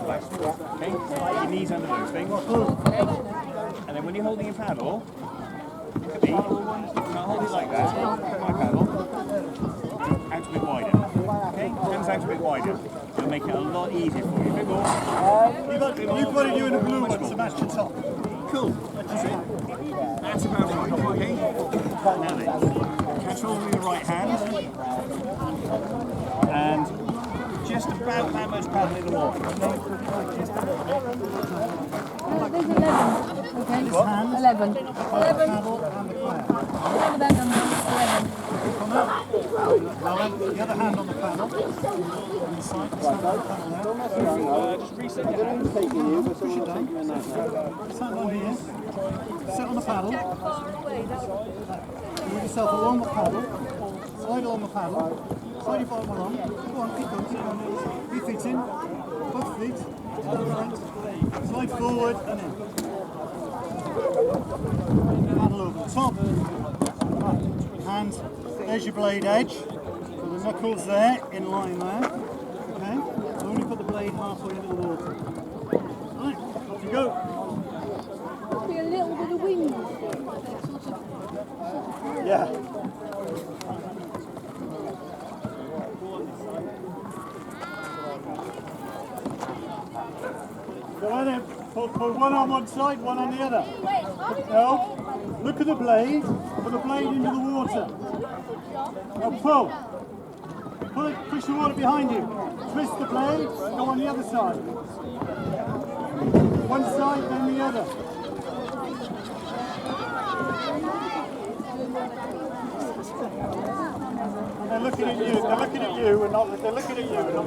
flat. Okay? Your knees under those things. And then when you're holding your paddle, look at me. Now hold it like that. My paddle. Out a bit wider. Okay? Hands out a bit wider. It'll make it a lot easier for you. A bit more. You've got to do in a blue one to match the top. Cool. That's it. That's about right. Okay? Now then, catch hold with your right hand. And just about that much paddle in the water. Okay? Just a little bit. There's 11. Okay. 11. 11. Paddle and the kayak. Over that number. 11. Now then, the other hand on the paddle. Inside, the stand on the paddle there. Just reset your hand. Push it down. Stand on here. Sit on the paddle. Move yourself along the paddle. Slide along the paddle. Slide your bottom along. Go on, keep going, keep on. 3 feet in. Both feet. To the front. Slide forward and in. Paddle over the top. Right. And there's your blade edge. So the knuckles there, in line there. Okay? Only put the blade halfway into the water. Right, off you go. Be a little bit of wind. Yeah. Go on then. Put one on one side, one on the other. No. Look at the blade. Put the blade into the water. Now pull. Pull it, push the water behind you. Twist the blade, go on the other side. One side, then the other. And they're looking at you. They're looking at you and not. They're looking at you and not.